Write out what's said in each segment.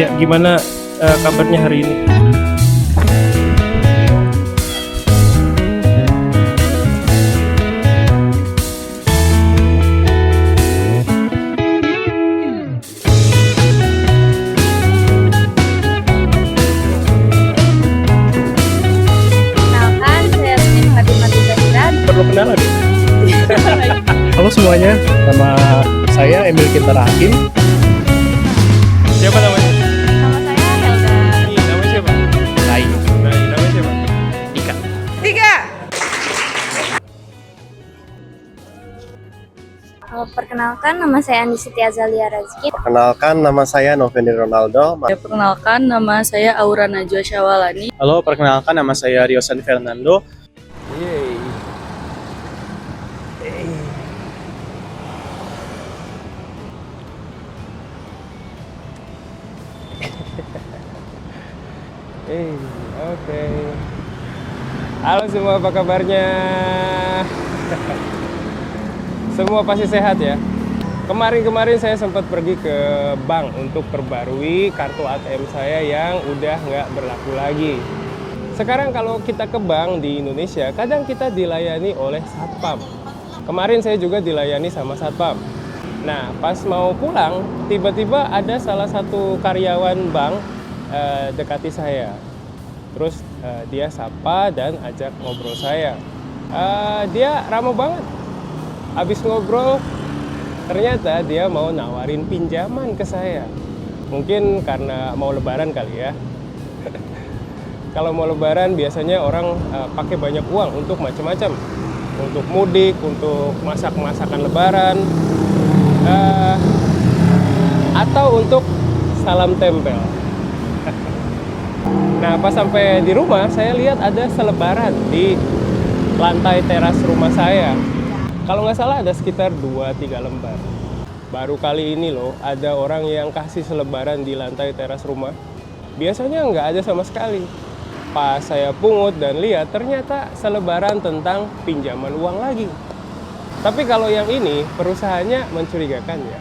Ya, gimana kabarnya hari ini? Kenalkan, saya Sri Mati Zahira. Perlu kenalan ya? Halo semuanya, nama saya Emil Kintara Hakim. Siapa namanya? Nama saya Helga. Ini namanya siapa? Rai. Namanya siapa? Ika. Perkenalkan, nama saya Andi Siti Azalia Razki. Perkenalkan, nama saya Noveni Ronaldo. Perkenalkan, nama saya Aura Najwa Syawalani. Halo, perkenalkan nama saya Riosan Fernando. Oke. Halo semua, apa kabarnya? Semua pasti sehat ya? Kemarin saya sempat pergi ke bank untuk perbarui kartu ATM saya yang udah nggak berlaku lagi. Sekarang kalau kita ke bank di Indonesia, kadang kita dilayani oleh satpam. Kemarin saya juga dilayani sama satpam. Nah, pas mau pulang, tiba-tiba ada salah satu karyawan bank dekati saya. Terus dia sapa dan ajak ngobrol saya. Dia ramah banget. Habis ngobrol, ternyata dia mau nawarin pinjaman ke saya. Mungkin karena mau lebaran kali ya. Kalau mau lebaran biasanya orang pakai banyak uang untuk macam-macam. Untuk mudik, untuk masakan lebaran. Atau untuk salam tempel. Nah, pas sampai di rumah, saya lihat ada selebaran di lantai teras rumah saya. Kalau nggak salah ada sekitar 2-3 lembar. Baru kali ini loh, ada orang yang kasih selebaran di lantai teras rumah. Biasanya nggak ada sama sekali. Pas saya pungut dan lihat, ternyata selebaran tentang pinjaman uang lagi. Tapi kalau yang ini, perusahaannya mencurigakan ya.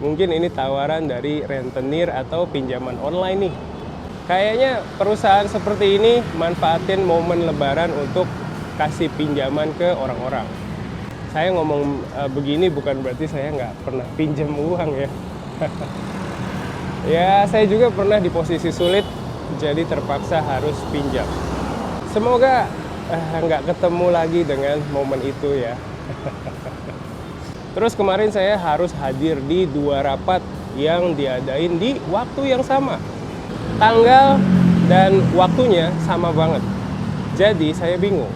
Mungkin ini tawaran dari rentenir atau pinjaman online nih. Kayaknya perusahaan seperti ini manfaatin momen lebaran untuk kasih pinjaman ke orang-orang. Saya ngomong begini bukan berarti saya nggak pernah pinjam uang ya. Ya, saya juga pernah di posisi sulit, jadi terpaksa harus pinjam. Semoga nggak ketemu lagi dengan momen itu ya. Terus kemarin saya harus hadir di 2 rapat yang diadain di waktu yang sama. Tanggal dan waktunya sama banget. Jadi saya bingung.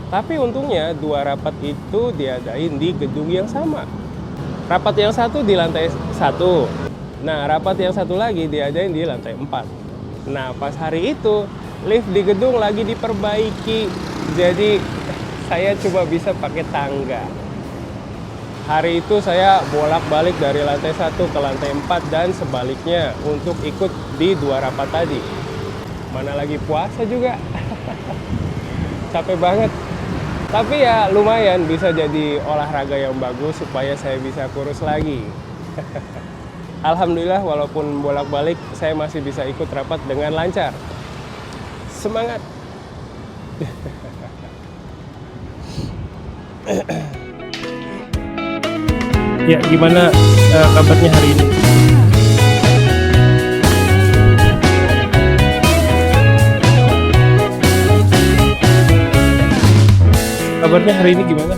Tapi untungnya 2 rapat itu diadain di gedung yang sama. Rapat yang satu di lantai 1. Nah, rapat yang satu lagi diadain di lantai 4. Nah, pas hari itu lift di gedung lagi diperbaiki. Jadi saya cuma bisa pakai tangga. Hari itu saya bolak-balik dari lantai 1 ke lantai 4 dan sebaliknya untuk ikut di 2 rapat tadi. Mana lagi puasa juga. Capek banget. Tapi ya lumayan bisa jadi olahraga yang bagus supaya saya bisa kurus lagi. Alhamdulillah walaupun bolak-balik saya masih bisa ikut rapat dengan lancar. Semangat. Ya, gimana kabarnya hari ini? Kabarnya hari ini gimana?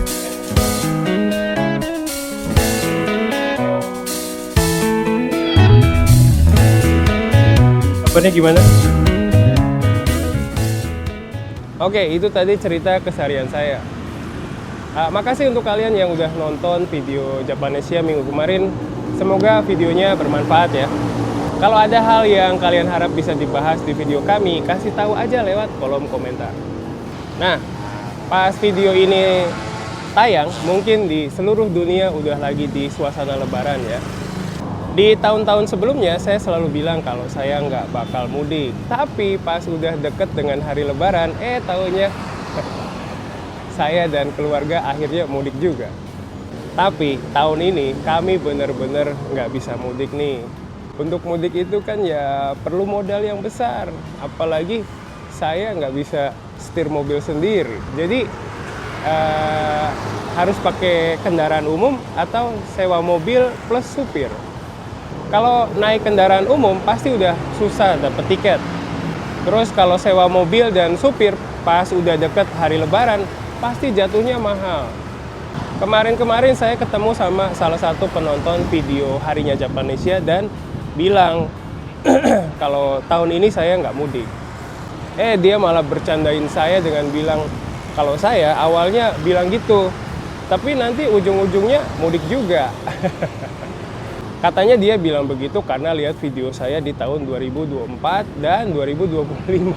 Kabarnya gimana? Oke, itu tadi cerita keseharian saya. Makasih untuk kalian yang udah nonton video Japanesia minggu kemarin. Semoga videonya bermanfaat ya. Kalau ada hal yang kalian harap bisa dibahas di video kami, kasih tahu aja lewat kolom komentar. Nah, pas video ini tayang, mungkin di seluruh dunia udah lagi di suasana lebaran ya. Di tahun-tahun sebelumnya saya selalu bilang kalau saya nggak bakal mudik. Tapi pas udah deket dengan hari lebaran, taunya saya dan keluarga akhirnya mudik juga. Tapi tahun ini kami bener-bener nggak bisa mudik nih. Untuk mudik itu kan ya perlu modal yang besar, apalagi saya nggak bisa setir mobil sendiri. Jadi harus pakai kendaraan umum atau sewa mobil plus supir. Kalau naik kendaraan umum pasti udah susah dapet tiket. Terus kalau sewa mobil dan supir pas udah deket hari lebaran pasti jatuhnya mahal. Kemarin saya ketemu sama salah satu penonton video Harinya Japanesia dan bilang kalau tahun ini saya nggak mudik. Dia malah bercandain saya dengan bilang kalau saya awalnya bilang gitu, tapi nanti ujung-ujungnya mudik juga. Katanya dia bilang begitu karena lihat video saya di tahun 2024 dan 2025.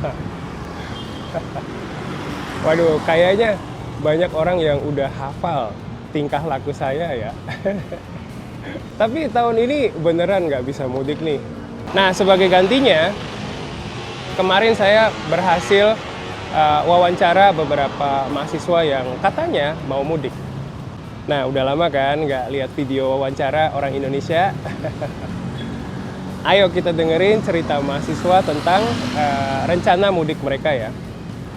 Waduh, kayaknya banyak orang yang udah hafal tingkah laku saya ya. Tapi tahun ini beneran nggak bisa mudik nih. Nah, sebagai gantinya, kemarin saya berhasil wawancara beberapa mahasiswa yang katanya mau mudik. Nah, udah lama kan nggak lihat video wawancara orang Indonesia. Ayo kita dengerin cerita mahasiswa tentang rencana mudik mereka ya.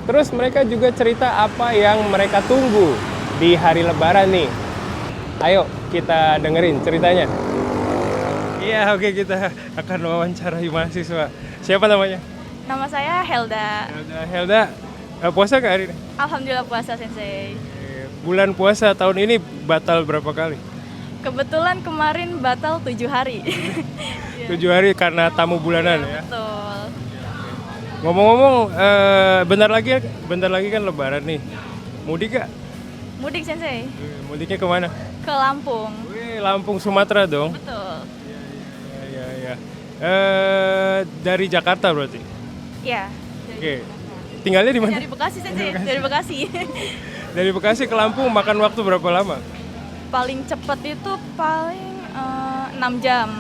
Terus mereka juga cerita apa yang mereka tunggu di hari lebaran nih. Ayo kita dengerin ceritanya. Iya, oke, kita akan wawancarai mahasiswa. Siapa namanya? Nama saya Helda. Helda, puasa nggak hari ini? Alhamdulillah puasa Sensei. Bulan puasa tahun ini batal berapa kali? Kebetulan kemarin batal 7 hari. 7 hari karena tamu bulanan ya. Betul. Ngomong-ngomong, bentar lagi kan lebaran nih. Mudik gak? Mudik Sensei Mudiknya kemana? ke Lampung. Wih, Lampung, Sumatera dong. Betul. Ya. Dari Jakarta berarti? Iya. Oke. Tinggalnya di mana? Dari Bekasi Sensei. Dari Bekasi. Dari Bekasi ke Lampung makan waktu berapa lama? Paling cepat itu paling 6 jam.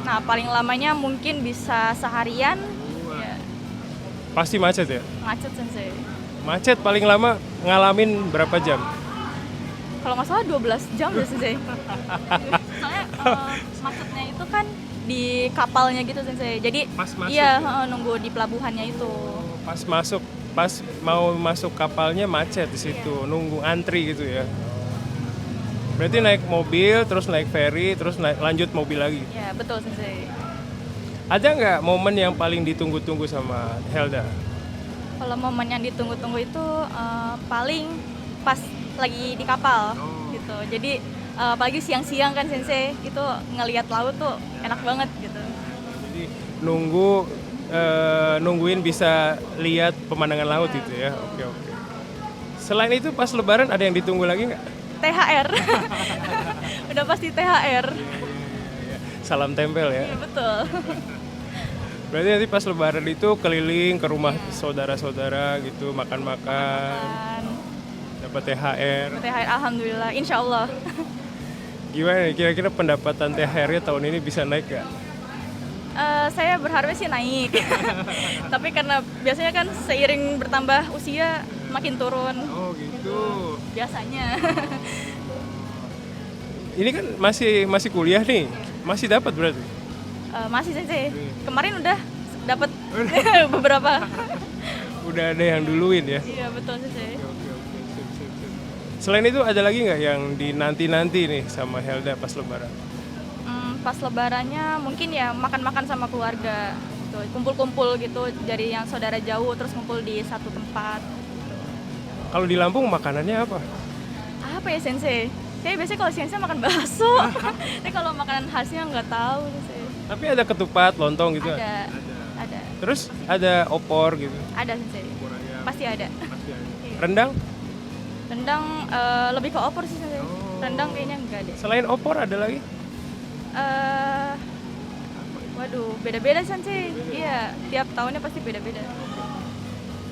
Nah, paling lamanya mungkin bisa seharian. Ya, Pasti macet ya? macet Sensei. Macet paling lama ngalamin berapa jam? Kalau nggak salah 12 jam deh Sensei. Soalnya macetnya itu kan di kapalnya gitu Sensei. Jadi Pas masuk iya ya? nunggu di pelabuhannya itu. Pas mau masuk kapalnya macet di situ, nunggu antri gitu ya. Berarti naik mobil, terus naik ferry, terus lanjut mobil lagi. Ya betul Sensei. Ada nggak momen yang paling ditunggu-tunggu sama Helda? Kalau momen yang ditunggu-tunggu itu paling pas lagi di kapal gitu. Jadi apalagi siang-siang kan Sensei, itu ngelihat laut tuh enak banget gitu. Jadi nungguin bisa lihat pemandangan laut gitu ya. Oke. Selain itu pas lebaran ada yang ditunggu lagi nggak? THR. Udah pasti THR. Salam tempel ya. Iya betul. Berarti nanti pas lebaran itu keliling ke rumah saudara-saudara gitu, makan-makan, dapat THR. THR alhamdulillah, insya Allah. Gimana nih, kira-kira pendapatan THR-nya tahun ini bisa naik nggak? Saya berharap sih naik. Tapi karena biasanya kan seiring bertambah usia makin turun. Oh gitu. Biasanya. Ini kan masih kuliah nih, masih dapat berarti? Masih Sensei. Kemarin udah dapat beberapa. Udah ada yang duluin ya? Iya betul Sensei. Oke. Sip. Selain itu ada lagi nggak yang dinanti-nanti nih sama Helda pas lebaran? Pas lebarannya mungkin ya makan-makan sama keluarga gitu. Kumpul-kumpul gitu dari yang saudara jauh terus kumpul di satu tempat. Kalau di Lampung makanannya apa? Apa ya Sensei? Saya biasanya kalau siang-siang makan bakso. Tapi kalau makanan khasnya nggak tahu Sensei. Tapi ada ketupat, lontong gitu? Ada. Terus ada opor gitu? Ada Sensei. Pasti ada. Rendang? Rendang lebih ke opor sih Sensei. Rendang kayaknya enggak deh. Selain opor ada lagi? Waduh, beda-beda Sensei. Iya, tiap tahunnya pasti beda-beda.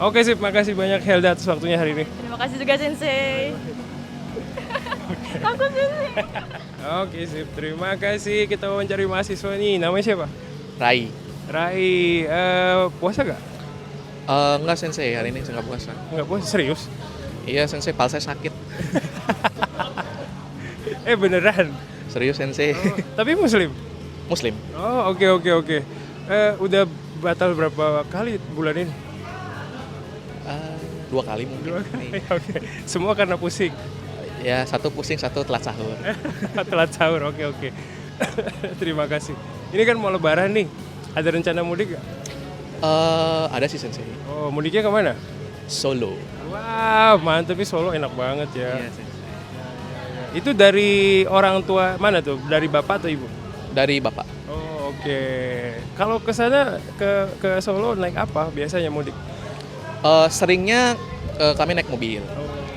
Oke sip, makasih banyak Helda atas waktunya hari ini. Terima kasih juga Sensei. Takut Sensei. Oke sip, terima kasih. Kita wawancari mahasiswa nih. Namanya siapa? Rai. Rai, puasa gak? Enggak Sensei, hari ini saya nggak puasa. Nggak puasa, serius? Iya Sensei, pal saya sakit. Beneran? Serius Sensei. Tapi muslim? Muslim. Oh, oke oke oke. Udah batal berapa kali bulan ini? 2 kali mungkin. 2 kali. Oke. Semua karena pusing. Ya, satu pusing, satu telat sahur. Telat sahur. Oke oke. Terima kasih. Ini kan mau lebaran nih. Ada rencana mudik nggak? Ada sih sensei. Oh, mudiknya kemana? Solo. Wah, mantep nih, Solo enak banget ya. Iya sensei. Itu dari orang tua mana tuh? Dari bapak atau ibu? Dari bapak. Oh, oke. Kalau ke sana ke Solo naik apa biasanya mudik? Seringnya kami naik mobil.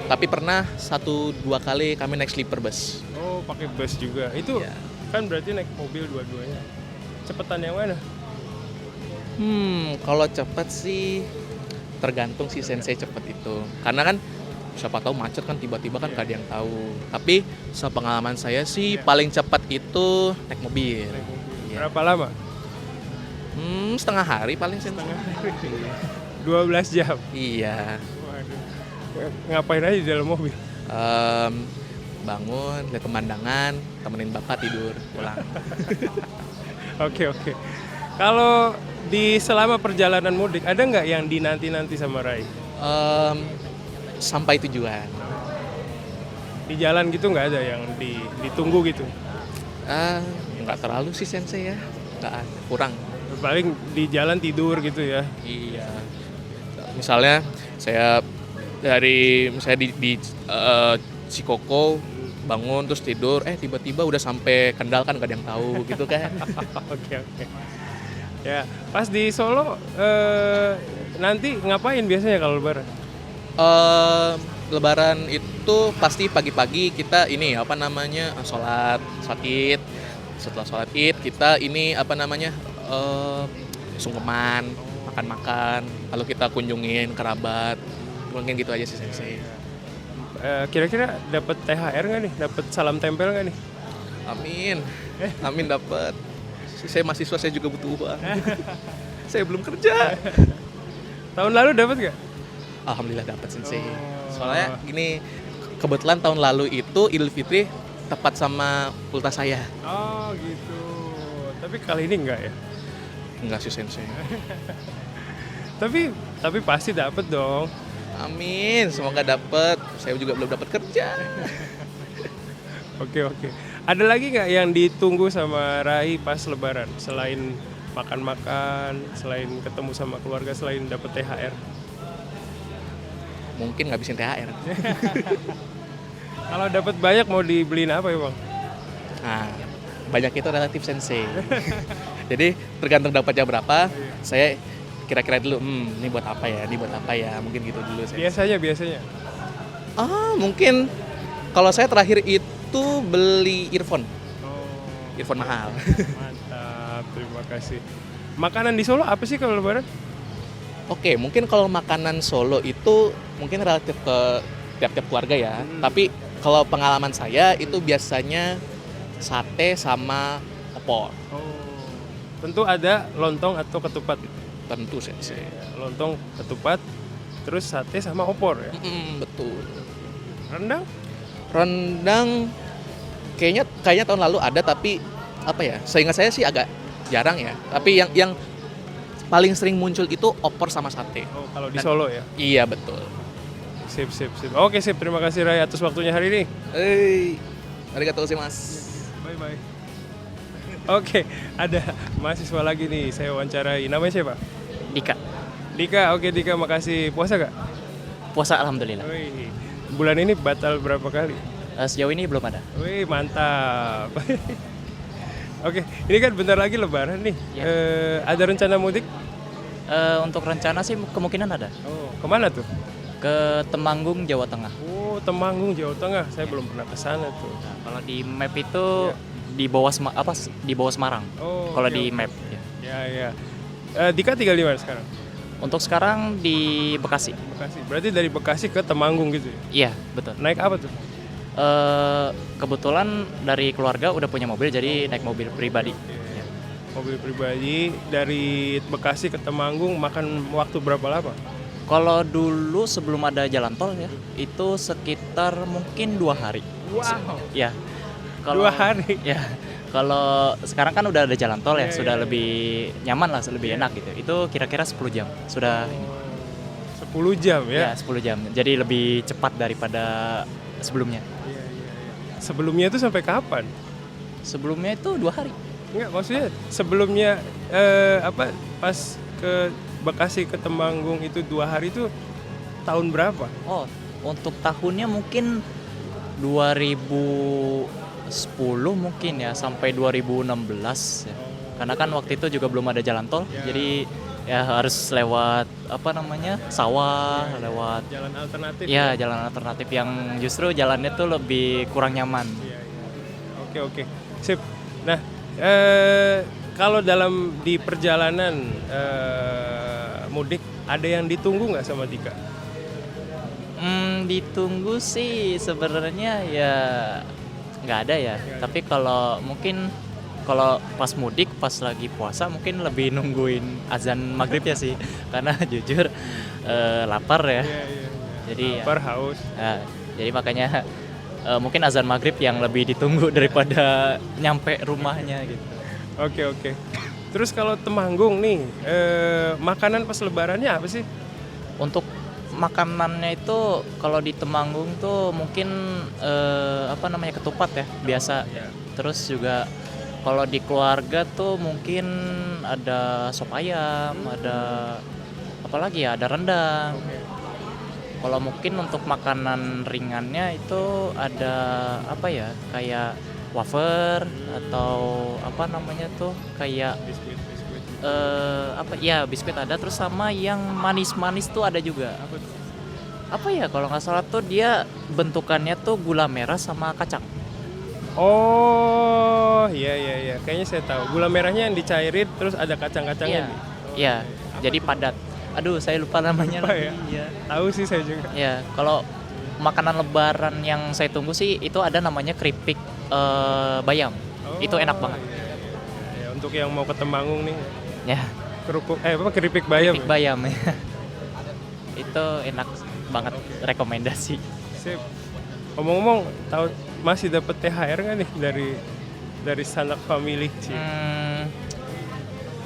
Tapi pernah 1-2 kali kami naik sleeper bus. Oh, pakai bus juga. Itu Iya. kan berarti naik mobil dua-duanya. Cepetan yang mana? Kalau cepet sih tergantung si sensei cepet itu. Karena kan siapa tahu macet kan tiba-tiba kan gak ada yang tahu. Tapi sepengalaman saya sih paling cepat itu naik mobil. Naik mobil. Iya. Berapa lama? Setengah hari paling sensei. 12 jam. Iya. Waduh. Ngapain aja di dalam mobil? Bangun, lihat pemandangan, temenin bapak tidur, pulang. Oke, oke. Kalau di selama perjalanan mudik ada nggak yang dinanti-nanti sama Rai? Sampai tujuan. Di jalan gitu nggak ada yang ditunggu gitu? Nggak terlalu sih sensei ya, nggak ada, kurang. Paling di jalan tidur gitu ya. Iya. Misalnya saya misalnya di Cikoko bangun terus tidur, tiba-tiba udah sampai Kendal kan gak ada yang tahu gitu kan. Oke, oke. Ya, pas di Solo nanti ngapain biasanya kalau lebaran? Lebaran itu pasti pagi-pagi kita ini sholat Id. Setelah sholat Id kita ini sungkeman, makan-makan, lalu kita kunjungin kerabat, mungkin gitu aja sih sensei. Kira-kira dapat THR nggak nih? Dapat salam tempel nggak nih? Amin dapat. Saya mahasiswa, saya juga butuh uang. Saya belum kerja. Tahun lalu dapat nggak? Alhamdulillah dapat sensei. Soalnya gini, kebetulan tahun lalu itu Idul Fitri tepat sama ultah saya. Oh gitu. Tapi kali ini enggak ya? Enggak sih sensei. Tapi pasti dapat dong. Amin, semoga dapat. Saya juga belum dapat kerja. Oke oke. Ada lagi nggak yang ditunggu sama Rai pas lebaran? Selain makan-makan, selain ketemu sama keluarga, selain dapat THR? Mungkin ngabisin THR. Kalau dapat banyak mau dibeliin apa ya bang? Nah, banyak itu relatif sensei. Jadi tergantung dapatnya berapa, saya kira-kira dulu, ini buat apa ya, mungkin gitu dulu saya. Biasanya. Mungkin kalau saya terakhir itu beli earphone. Oh, Earphone mahal. mantap, terima kasih. Makanan di Solo apa sih kalau lebaran? Oke, mungkin kalau makanan Solo itu mungkin relatif ke tiap-tiap keluarga ya. Tapi kalau pengalaman saya itu biasanya sate sama opor. Oh, tentu ada lontong atau ketupat. Tentu sensei. Lontong, ketupat, terus sate sama opor ya. Betul. Rendang? Rendang kayaknya tahun lalu ada, tapi apa ya? Seingat saya sih agak jarang ya. Tapi yang paling sering muncul itu opor sama sate. Oh, kalau di Solo ya. Iya betul. Sip. Oke, sip. Terima kasih Rai atas waktunya hari ini. Arigatou gozaimasu. Bye. Oke, ada mahasiswa lagi nih. Saya wawancarai. Namanya siapa? Dika. Oke, Dika, makasih. Puasa gak? Puasa alhamdulillah. Wih, bulan ini batal berapa kali? Sejauh ini belum ada. Wih, mantap. Oke, ini kan bentar lagi lebaran nih. Ya. Ada rencana mudik? Untuk rencana sih kemungkinan ada. Oh, kemana tuh? Ke Temanggung, Jawa Tengah. Oh, Temanggung, Jawa Tengah. Saya belum pernah ke sana tuh. Nah, kalau di map itu di bawah Semarang. Oh, kalau oke, di oke. map. Ya. Ya. Dika tinggal di mana sekarang? Untuk sekarang di Bekasi. Bekasi. Berarti dari Bekasi ke Temanggung gitu ya? Iya betul. Naik apa tuh? Kebetulan dari keluarga udah punya mobil, jadi naik mobil pribadi. Mobil pribadi dari Bekasi ke Temanggung makan waktu berapa lama? Kalau dulu sebelum ada jalan tol ya, itu sekitar mungkin 2 hari. Wow. Ya. 2 hari? Ya. Kalau sekarang kan udah ada jalan tol ya, sudah lebih nyaman lah, lebih enak gitu. Itu kira-kira 10 jam. Sudah 10 jam ya ya? 10 jam. Jadi lebih cepat daripada sebelumnya. Sebelumnya itu sampai kapan? Sebelumnya itu 2 hari. Enggak, maksudnya sebelumnya pas ke Bekasi ke Temanggung itu 2 hari itu tahun berapa? Oh, untuk tahunnya mungkin 2010 mungkin ya, sampai 2016 ya. Karena kan waktu itu juga belum ada jalan tol, jadi ya harus lewat sawah, lewat Jalan alternatif? ya jalan alternatif yang justru jalannya tuh lebih kurang nyaman. Oke, sip. Nah, kalau di perjalanan mudik ada yang ditunggu nggak sama Dika? Ditunggu sih sebenarnya ya nggak ada ya. Tapi kalau pas mudik, pas lagi puasa mungkin lebih nungguin azan maghrib ya sih. Karena jujur lapar ya. Jadi Lapar, haus. jadi makanya mungkin azan maghrib yang lebih ditunggu daripada nyampe rumahnya gitu. Oke. Terus kalau Temanggung nih, makanan pas lebarannya apa sih? Untuk makanannya itu kalau di Temanggung tuh mungkin ketupat ya biasa. Terus juga kalau di keluarga tuh mungkin ada sop ayam, ada apa lagi ya, ada rendang. Kalau mungkin untuk makanan ringannya itu ada kayak wafer atau kayak biskuit ada, terus sama yang manis-manis tuh ada juga. Kalau nggak salah tuh dia bentukannya tuh gula merah sama kacang. Oh, iya. Kayaknya saya tahu. Gula merahnya yang dicairin terus ada kacang-kacangnya. Iya. Jadi padat. Aduh, saya lupa namanya lagi. Ya? Tahu sih saya juga. Ya, kalau makanan lebaran yang saya tunggu sih itu ada namanya keripik bayam. Itu enak banget. Ya, untuk yang mau ke Temanggung nih. Ya. Keripik bayam. Keripik bayam ya. Itu enak banget, rekomendasi. Sip. Ngomong-ngomong, masih dapat THR nggak nih dari sanak family?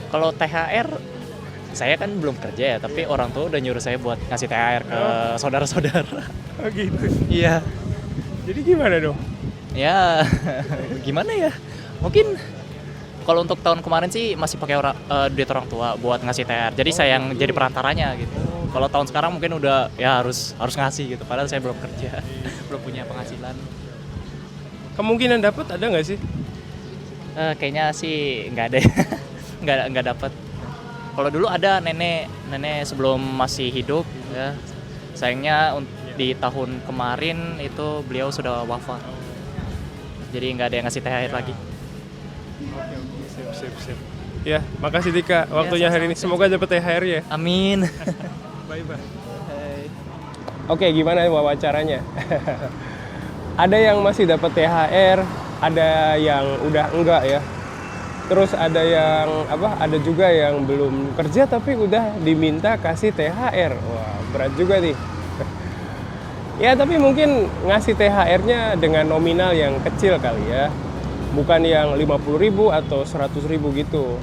Kalau THR saya kan belum kerja ya, tapi orang tua udah nyuruh saya buat ngasih THR ke saudara-saudara. Oh gitu. Iya. Jadi gimana dong? Ya, gimana ya? Mungkin kalau untuk tahun kemarin sih masih pakai duit orang tua buat ngasih THR. Jadi saya yang jadi perantaranya gitu. Kalau tahun sekarang mungkin udah ya harus ngasih gitu. Padahal saya belum kerja, belum punya penghasilan. Kemungkinan dapat ada nggak sih? Kayaknya sih nggak ada. nggak dapat. Kalau dulu ada nenek sebelum masih hidup ya. Sayangnya di tahun kemarin itu beliau sudah wafat. Jadi nggak ada yang ngasih THR lagi. Sip. Ya, makasih Dika waktunya hari ini. Semoga dapat THR ya. Amin. Bye. Oke, gimana wawancaranya? Ada yang masih dapat THR, ada yang udah enggak ya. Terus ada yang ada juga yang belum kerja tapi udah diminta kasih THR. Wah, berat juga nih. Ya, tapi mungkin ngasih THR-nya dengan nominal yang kecil kali ya. Bukan yang 50.000 atau 100.000 gitu.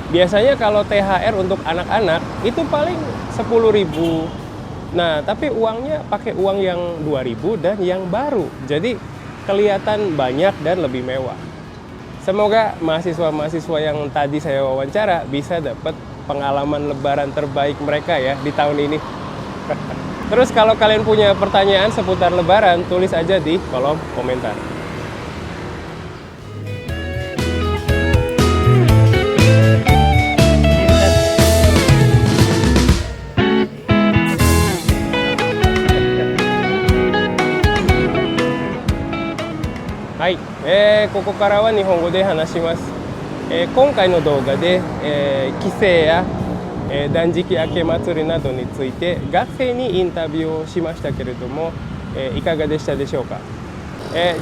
Biasanya kalau THR untuk anak-anak itu paling 10.000. Nah, tapi uangnya pakai uang yang 2.000 dan yang baru. Jadi kelihatan banyak dan lebih mewah. Semoga mahasiswa-mahasiswa yang tadi saya wawancara bisa dapat pengalaman lebaran terbaik mereka ya di tahun ini. Terus kalau kalian punya pertanyaan seputar lebaran, tulis aja di kolom komentar. Hai, ここからは日本語で話します。今回の動画で、帰省や、断食明け祭りなどについて学生にインタビューをしましたけれども、いかがでしたでしょうか。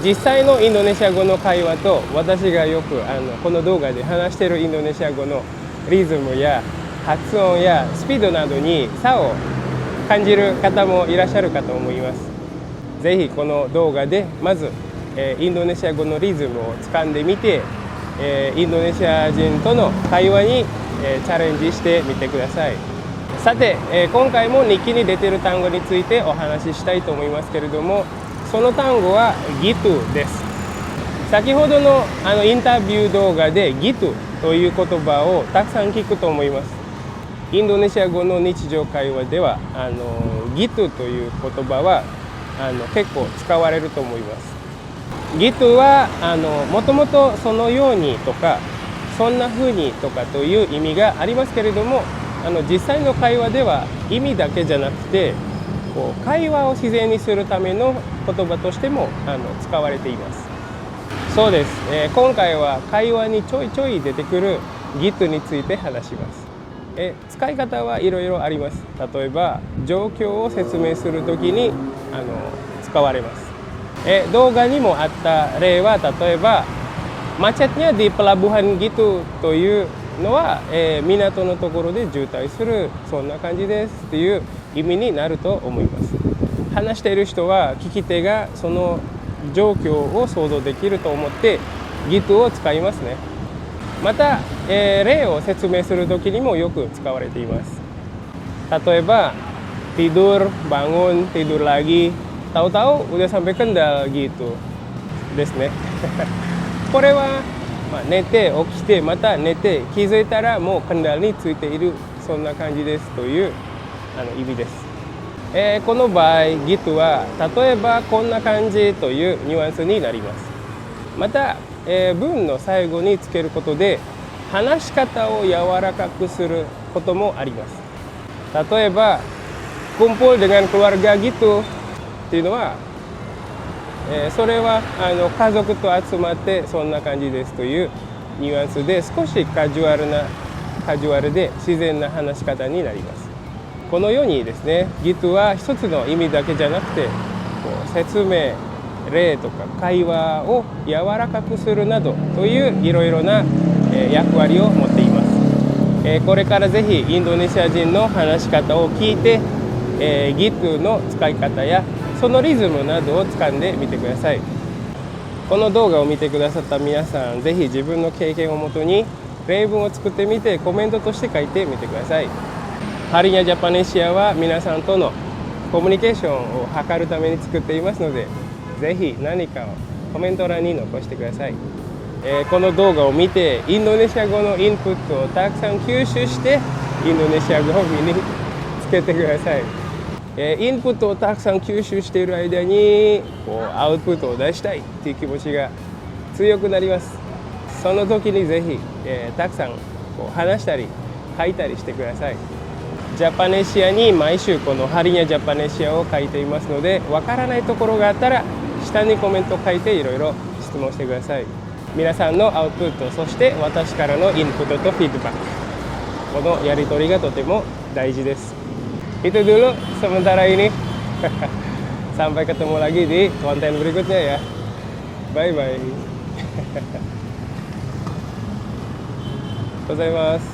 実際のインドネシア語の会話と私がよくこの動画で話しているインドネシア語のリズムや発音やスピードなどに差を感じる方もいらっしゃるかと思います。ぜひこの動画でまずインドネシア語のリズムを掴んでみて、インドネシア人との会話に、チャレンジしてみてください。さて、今回も日記に出ている単語についてお話ししたいと思いますけれども、その単語は gitu です。先ほどのインタビュー動画で gitu という言葉をたくさん聞くと思います。インドネシア語の日常会話ではgitu という言葉は結構使われると思います。gitu はもともとそのようにとかそんな風にとかという意味がありますけれども、実際の会話では意味だけじゃなくてこう会話を自然にするための言葉としても使われています。そうです、今回は会話にちょいちょい出てくる gitu について話します。使い方はいろいろあります。例えば状況を説明するときに使われます。動画にもあった例は、例えばmacetnya di pelabuhan gitu というのは、港のところで渋滞する、そんな感じですっていう意味になると思います。話している人は聞き手がその状況を想像できると思って gitu を使いますね。また、例を説明するときにもよく使われています。例えば tidur, bangun, tidur lagi, tahu-tahu udah sampai Kendal gitu ですね。これは、寝て起きてまた寝て気づいたらもうKendalについている、そんな感じですという意味です。この場合 gitu は例えばこんな感じというニュアンスになります。また、文の最後につけることで話し方を柔らかくすることもあります。例えば kumpul dengan keluarga gitu っていうのは、それは家族と集まってそんな感じですというニュアンスで、少しカジュアルで自然な話し方になります。このようにですね、gitu は一つの意味だけじゃなくて、こう説明、例とか会話を柔らかくするなどといういろいろな役割を持っています。これからぜひインドネシア人の話し方を聞いて、gitu の使い方やそのリズムなどを掴んでみてください。この動画を見てくださった皆さん、ぜひ自分の経験をもとに例文を作ってみてコメントとして書いてみてください。Harinya Japanesia は皆さんとのコミュニケーションを図るために作っていますので、ぜひ何かをコメント欄に残してください。この動画を見てインドネシア語のインプットをたくさん吸収してインドネシア語を身につけてください。インプットをたくさん吸収している間にこうアウトプットを出したいっていう気持ちが強くなります。その時にぜひ、たくさんこう話したり書いたりしてください。ジャパネシアに毎週このハリニャジャパネシアを書いていますので、わからないところがあったら下にコメントを書いていろいろ質問してください。皆さんのアウトプット、そして私からのインプットとフィードバック、このやり取りがとても大事です。Itu dulu sementara ini. Sampai ketemu lagi di konten berikutnya ya. Bye bye. ございます。